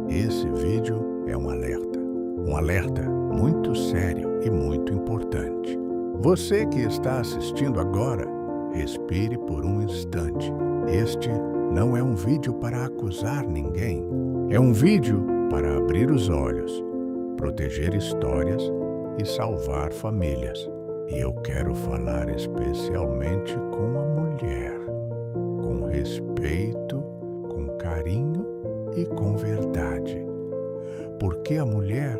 Esse vídeo é um alerta muito sério e muito importante. Você que está assistindo agora, respire por um instante. Este não é um vídeo para acusar ninguém. É um vídeo para abrir os olhos, proteger histórias e salvar famílias. E eu quero falar especialmente com a mulher, com respeito, com carinho e com verdade. Porque a mulher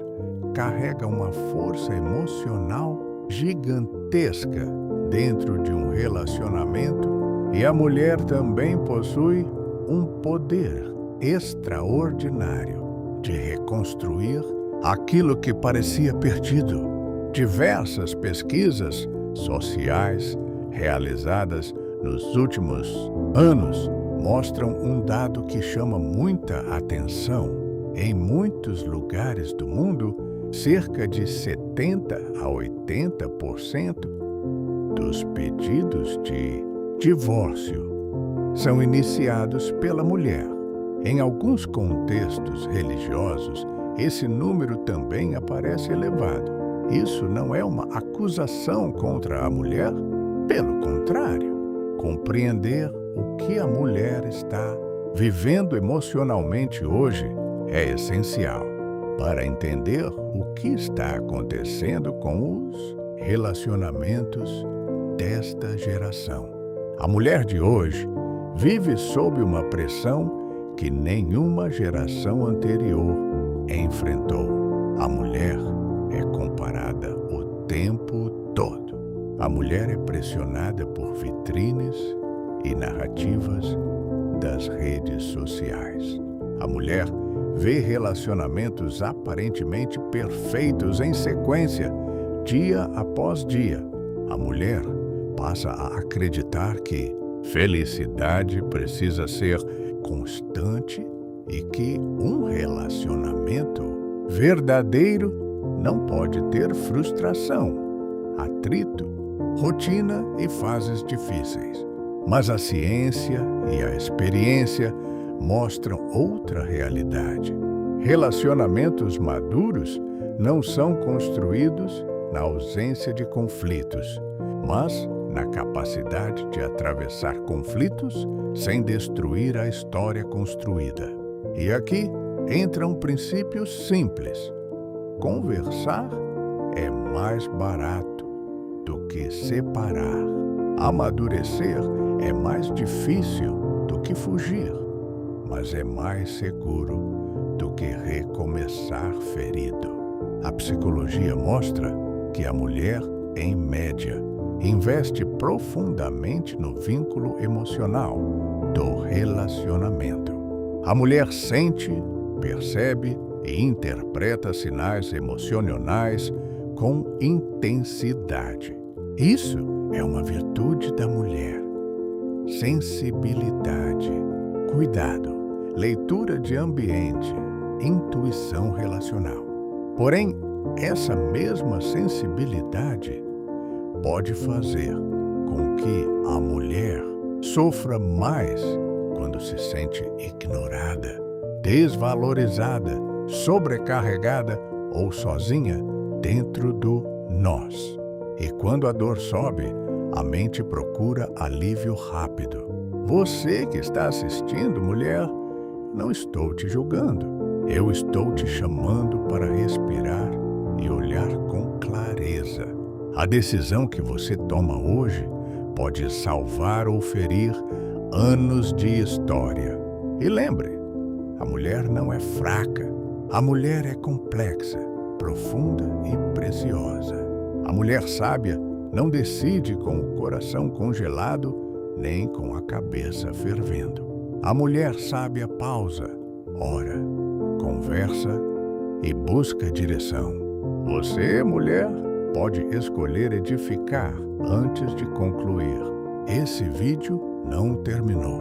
carrega uma força emocional gigantesca dentro de um relacionamento e a mulher também possui um poder extraordinário de reconstruir aquilo que parecia perdido. Diversas pesquisas sociais realizadas nos últimos anos mostram um dado que chama muita atenção. Em muitos lugares do mundo, cerca de 70 a 80% dos pedidos de divórcio são iniciados pela mulher. Em alguns contextos religiosos, esse número também aparece elevado. Isso não é uma acusação contra a mulher, pelo contrário, compreender o que a mulher está vivendo emocionalmente hoje é essencial para entender o que está acontecendo com os relacionamentos desta geração. A mulher de hoje vive sob uma pressão que nenhuma geração anterior enfrentou. A mulher é comparada o tempo todo. A mulher é pressionada por vitrines e narrativas das redes sociais. A mulher vê relacionamentos aparentemente perfeitos em sequência, dia após dia. A mulher passa a acreditar que felicidade precisa ser constante e que um relacionamento verdadeiro não pode ter frustração, atrito, rotina e fases difíceis. Mas a ciência e a experiência mostram outra realidade. Relacionamentos maduros não são construídos na ausência de conflitos, mas na capacidade de atravessar conflitos sem destruir a história construída. E aqui entra um princípio simples. Conversar é mais barato do que separar. Amadurecer é mais difícil do que fugir, mas é mais seguro do que recomeçar ferido. A psicologia mostra que a mulher, em média, investe profundamente no vínculo emocional do relacionamento. A mulher sente, percebe e interpreta sinais emocionais com intensidade. Isso é uma virtude da mulher. Sensibilidade, cuidado, leitura de ambiente, intuição relacional. Porém, essa mesma sensibilidade pode fazer com que a mulher sofra mais quando se sente ignorada, desvalorizada, sobrecarregada ou sozinha dentro do nós. E quando a dor sobe, a mente procura alívio rápido. Você que está assistindo, mulher, não estou te julgando. Eu estou te chamando para respirar e olhar com clareza. A decisão que você toma hoje pode salvar ou ferir anos de história. E lembre, a mulher não é fraca. A mulher é complexa, profunda e preciosa. A mulher sábia não decide com o coração congelado nem com a cabeça fervendo. A mulher sábia pausa, ora, conversa e busca direção. Você, mulher, pode escolher edificar antes de concluir. Esse vídeo não terminou.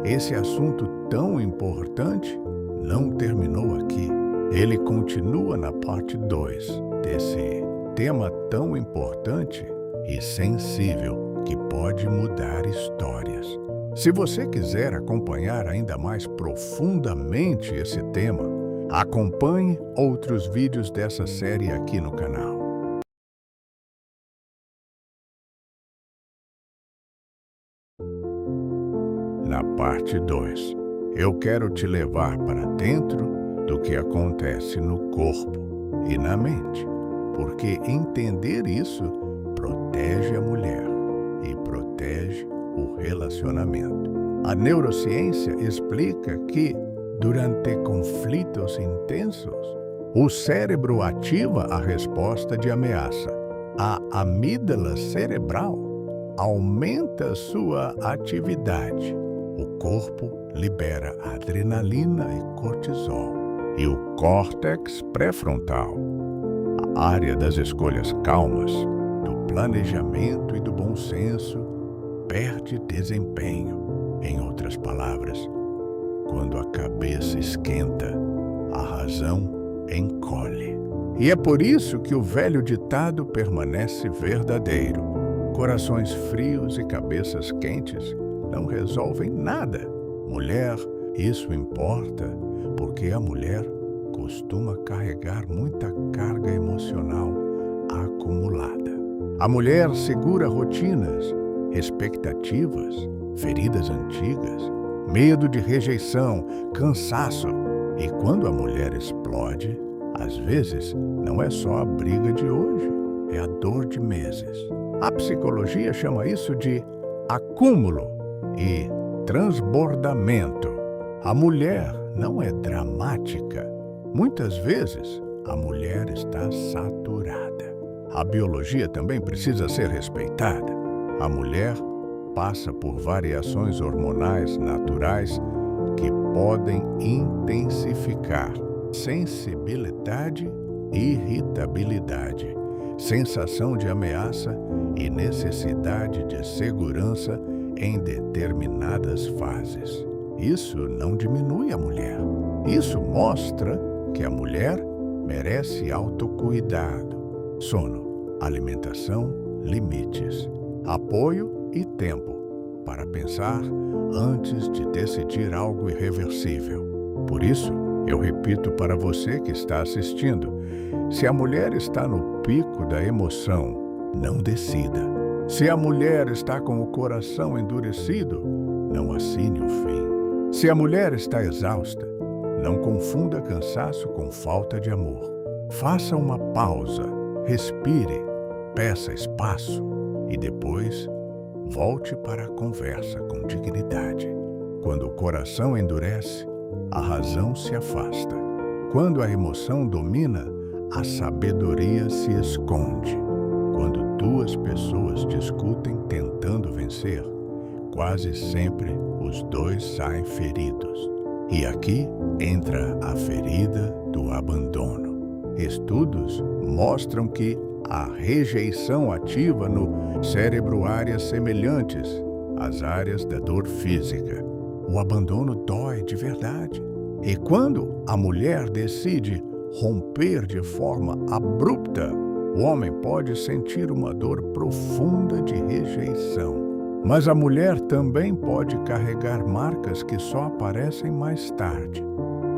Esse assunto tão importante não terminou aqui. Ele continua na parte 2 desse tema tão importante e sensível que pode mudar histórias. Se você quiser acompanhar ainda mais profundamente esse tema, Acompanhe outros vídeos dessa série aqui no canal. Na parte 2, eu quero te levar para dentro do que acontece no corpo e na mente, porque entender isso protege a mulher e protege o relacionamento. A neurociência explica que, durante conflitos intensos, o cérebro ativa a resposta de ameaça. A amígdala cerebral aumenta sua atividade. O corpo libera adrenalina e cortisol. E o córtex pré-frontal, a área das escolhas calmas, do planejamento e do bom senso, perde desempenho. Em outras palavras, quando a cabeça esquenta, a razão encolhe. E é por isso que o velho ditado permanece verdadeiro: corações frios e cabeças quentes não resolvem nada. Mulher, isso importa, porque a mulher costuma carregar muita carga emocional acumulada. A mulher segura rotinas, expectativas, feridas antigas, medo de rejeição, cansaço. E quando a mulher explode, às vezes não é só a briga de hoje, é a dor de meses. A psicologia chama isso de acúmulo e transbordamento. A mulher não é dramática. Muitas vezes, a mulher está saturada. A biologia também precisa ser respeitada. A mulher passa por variações hormonais naturais que podem intensificar sensibilidade, irritabilidade, sensação de ameaça e necessidade de segurança em determinadas fases. Isso não diminui a mulher. Isso mostra que a mulher merece autocuidado, sono, alimentação, limites, apoio e tempo para pensar antes de decidir algo irreversível. Por isso, eu repito para você que está assistindo: se a mulher está no pico da emoção, não decida. Se a mulher está com o coração endurecido, não assine o fim. Se a mulher está exausta, não confunda cansaço com falta de amor. Faça uma pausa, respire, peça espaço e depois volte para a conversa com dignidade. Quando o coração endurece, a razão se afasta. Quando a emoção domina, a sabedoria se esconde. Quando duas pessoas discutem tentando vencer, quase sempre os dois saem feridos. E aqui entra a ferida do abandono. Estudos mostram que a rejeição ativa no cérebro áreas semelhantes às áreas da dor física. O abandono dói de verdade. E quando a mulher decide romper de forma abrupta, o homem pode sentir uma dor profunda de rejeição. Mas a mulher também pode carregar marcas que só aparecem mais tarde: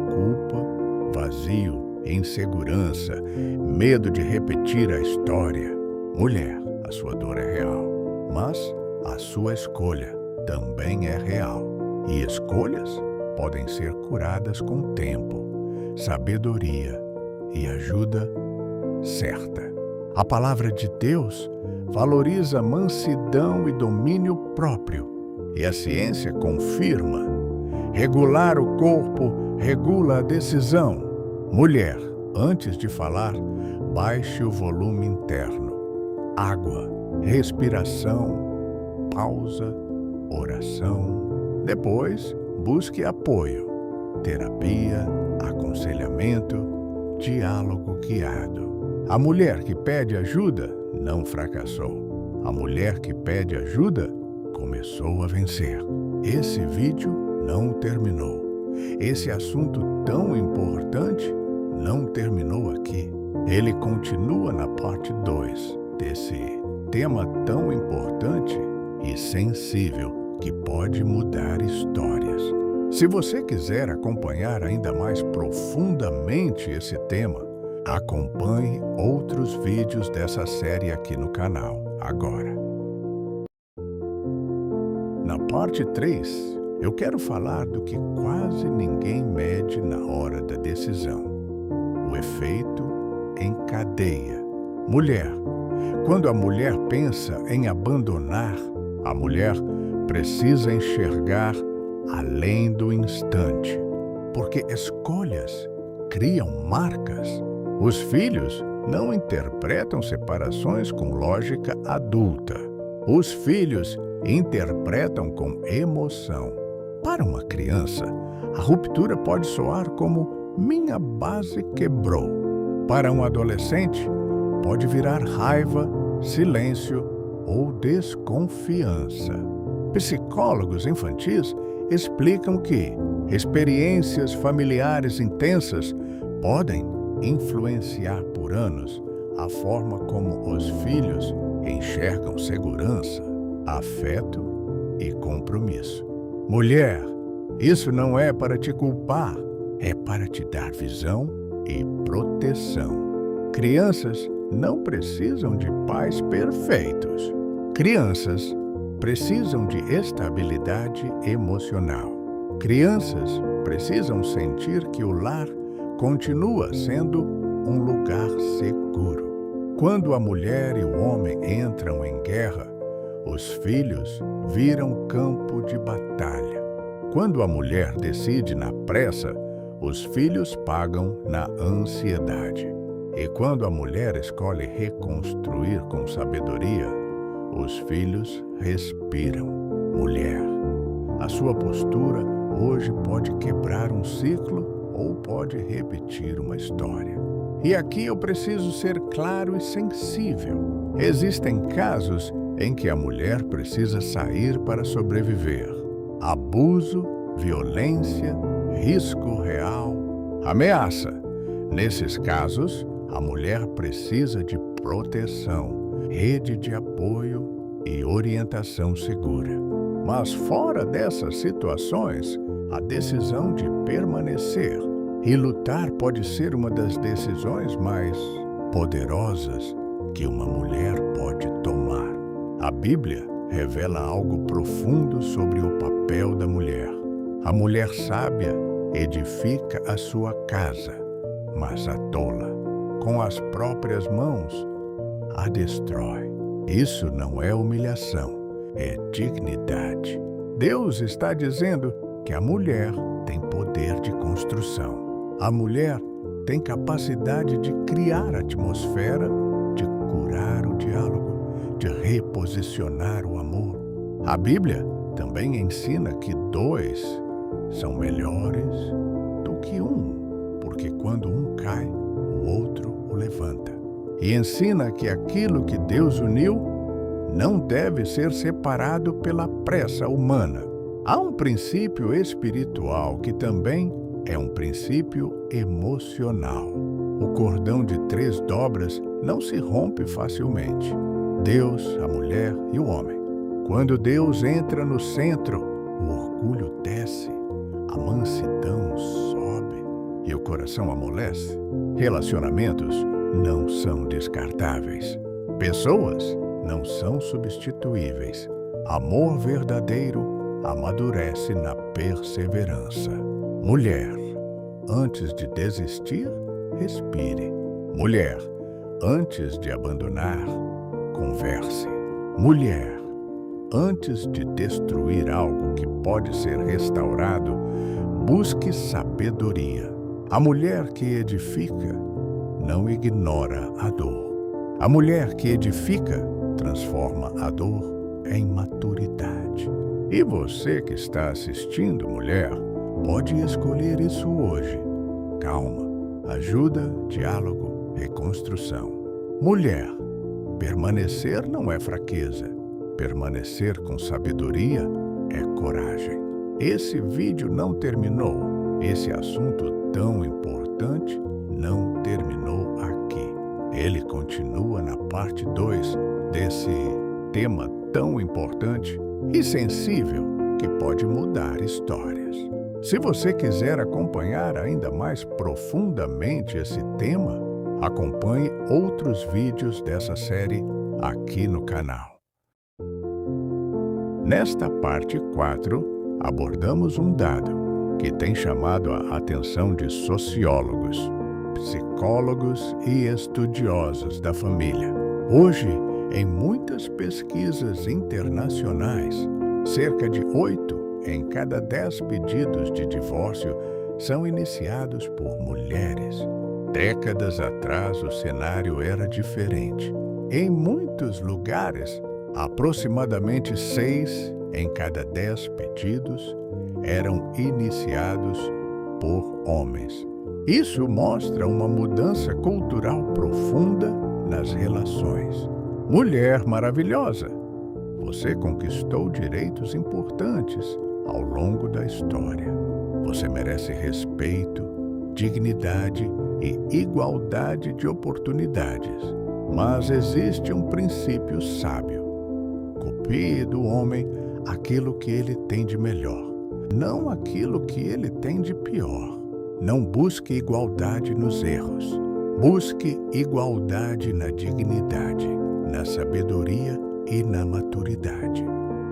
culpa, vazio, insegurança, medo de repetir a história. Mulher, a sua dor é real, mas a sua escolha também é real. E escolhas podem ser curadas com tempo, sabedoria e ajuda certa. A palavra de Deus valoriza mansidão e domínio próprio. E a ciência confirma: regular o corpo regula a decisão. Mulher, antes de falar, baixe o volume interno. Água, respiração, pausa, oração. Depois, busque apoio, terapia, aconselhamento, diálogo guiado. A mulher que pede ajuda não fracassou. A mulher que pede ajuda começou a vencer. Esse vídeo não terminou. Esse assunto tão importante não terminou aqui. Ele continua na parte 2 desse tema tão importante e sensível que pode mudar histórias. Se você quiser acompanhar ainda mais profundamente esse tema, acompanhe outros vídeos dessa série aqui no canal agora. Na parte 3, eu quero falar do que quase ninguém mede na hora da decisão: o efeito em cadeia. Mulher. Quando a mulher pensa em abandonar, a mulher precisa enxergar além do instante, porque escolhas criam marcas. Os filhos não interpretam separações com lógica adulta. Os filhos interpretam com emoção. Para uma criança, a ruptura pode soar como "minha base quebrou". Para um adolescente, pode virar raiva, silêncio ou desconfiança. Psicólogos infantis explicam que experiências familiares intensas podem influenciar por anos a forma como os filhos enxergam segurança, afeto e compromisso. Mulher, isso não é para te culpar, é para te dar visão e proteção. Crianças não precisam de pais perfeitos. Crianças precisam de estabilidade emocional. Crianças precisam sentir que o lar continua sendo um lugar seguro. Quando a mulher e o homem entram em guerra, os filhos viram campo de batalha. Quando a mulher decide na pressa, os filhos pagam na ansiedade. E quando a mulher escolhe reconstruir com sabedoria, os filhos respiram. Mulher, a sua postura hoje pode quebrar um ciclo ou pode repetir uma história. E aqui eu preciso ser claro e sensível. Existem casos em que a mulher precisa sair para sobreviver. Abuso, violência, risco real, ameaça. Nesses casos, a mulher precisa de proteção, rede de apoio e orientação segura. Mas fora dessas situações, a decisão de permanecer e lutar pode ser uma das decisões mais poderosas que uma mulher pode tomar. A Bíblia revela algo profundo sobre o papel da mulher. A mulher sábia edifica a sua casa, mas a tola, com as próprias mãos, a destrói. Isso não é humilhação, é dignidade. Deus está dizendo que a mulher tem poder de construção. A mulher tem capacidade de criar atmosfera, de curar o diálogo, de reposicionar o amor. A Bíblia também ensina que 2 são melhores do que 1, porque quando um cai, o outro o levanta. E ensina que aquilo que Deus uniu não deve ser separado pela pressa humana. Há um princípio espiritual que também é um princípio emocional. O cordão de 3 dobras não se rompe facilmente. Deus, a mulher e o homem. Quando Deus entra no centro, o orgulho desce, a mansidão sobe e o coração amolece. Relacionamentos não são descartáveis. Pessoas não são substituíveis. Amor verdadeiro amadurece na perseverança. Mulher, antes de desistir, respire. Mulher, antes de abandonar, converse. Mulher, antes de destruir algo que pode ser restaurado, busque sabedoria. A mulher que edifica não ignora a dor. A mulher que edifica transforma a dor em maturidade. E você que está assistindo, mulher, pode escolher isso hoje. Calma, ajuda, diálogo, reconstrução. Mulher, permanecer não é fraqueza. Permanecer com sabedoria é coragem. Esse vídeo não terminou. Esse assunto tão importante não terminou aqui. Ele continua na parte 2 desse tema tão importante e sensível que pode mudar histórias. Se você quiser acompanhar ainda mais profundamente esse tema, acompanhe outros vídeos dessa série aqui no canal. Nesta parte 4, abordamos um dado que tem chamado a atenção de sociólogos, psicólogos e estudiosos da família. Hoje, em muitas pesquisas internacionais, cerca de 8 em cada 10 pedidos de divórcio são iniciados por mulheres. Décadas atrás, o cenário era diferente. Em muitos lugares, aproximadamente 6 em cada 10 pedidos eram iniciados por homens. Isso mostra uma mudança cultural profunda nas relações. Mulher maravilhosa, você conquistou direitos importantes ao longo da história. Você merece respeito, dignidade e igualdade de oportunidades. Mas existe um princípio sábio. Copie do homem aquilo que ele tem de melhor, não aquilo que ele tem de pior. Não busque igualdade nos erros. Busque igualdade na dignidade, na sabedoria e na maturidade.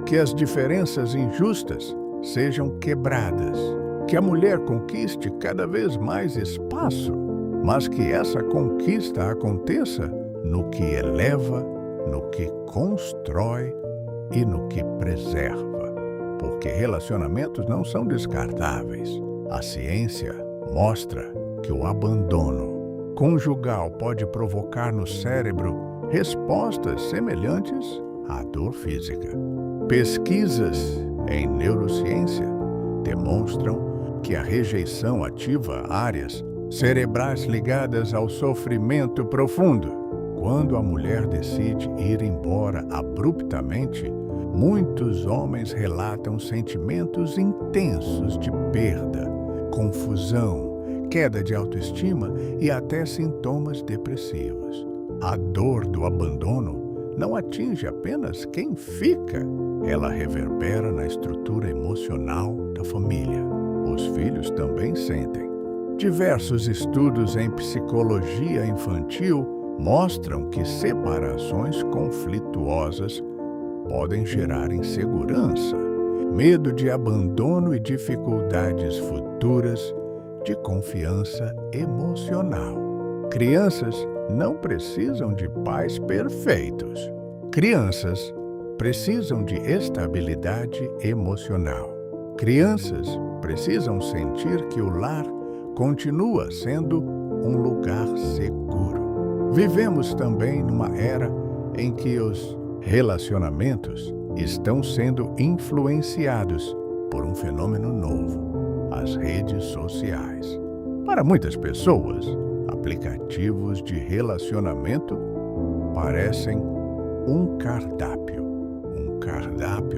Que as diferenças injustas sejam quebradas. Que a mulher conquiste cada vez mais espaço, mas que essa conquista aconteça no que eleva, no que constrói e no que preserva. Porque relacionamentos não são descartáveis. A ciência mostra que o abandono conjugal pode provocar no cérebro respostas semelhantes à dor física. Pesquisas em neurociência demonstram que a rejeição ativa áreas cerebrais ligadas ao sofrimento profundo. Quando a mulher decide ir embora abruptamente, muitos homens relatam sentimentos intensos de perda, confusão, queda de autoestima e até sintomas depressivos. A dor do abandono não atinge apenas quem fica, ela reverbera na estrutura emocional da família. Os filhos também sentem. Diversos estudos em psicologia infantil mostram que separações conflituosas podem gerar insegurança, medo de abandono e dificuldades futuras de confiança emocional. Crianças não precisam de pais perfeitos. Crianças precisam de estabilidade emocional. Crianças precisam sentir que o lar continua sendo um lugar seguro. Vivemos também numa era em que os relacionamentos estão sendo influenciados por um fenômeno novo, as redes sociais. Para muitas pessoas, aplicativos de relacionamento parecem um cardápio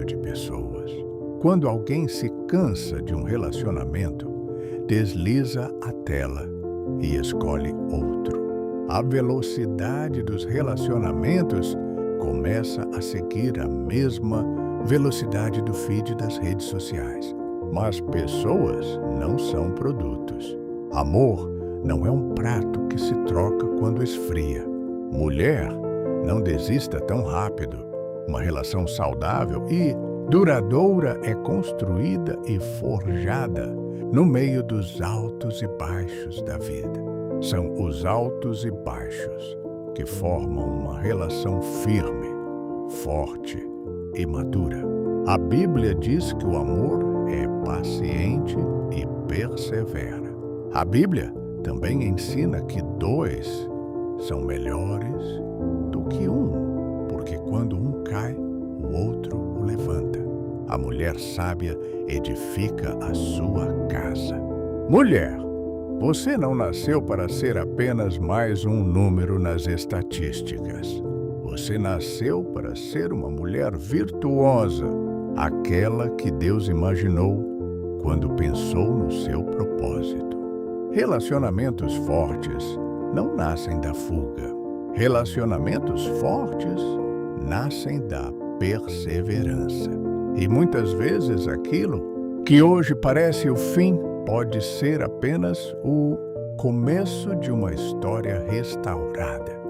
de pessoas. Quando alguém se cansa de um relacionamento, desliza a tela e escolhe outro. A velocidade dos relacionamentos começa a seguir a mesma velocidade do feed das redes sociais. Mas pessoas não são produtos. Amor não é um prato que se troca quando esfria. Mulher, não desista tão rápido. Uma relação saudável e duradoura é construída e forjada no meio dos altos e baixos da vida. São os altos e baixos que formam uma relação firme, forte e madura. A Bíblia diz que o amor é paciente e persevera. A Bíblia também ensina que 2 são melhores do que um, porque quando um cai, o outro o levanta. A mulher sábia edifica a sua casa. Mulher, você não nasceu para ser apenas mais um número nas estatísticas. Você nasceu para ser uma mulher virtuosa, aquela que Deus imaginou quando pensou no seu propósito. Relacionamentos fortes não nascem da fuga. Relacionamentos fortes nascem da perseverança. E muitas vezes aquilo que hoje parece o fim pode ser apenas o começo de uma história restaurada.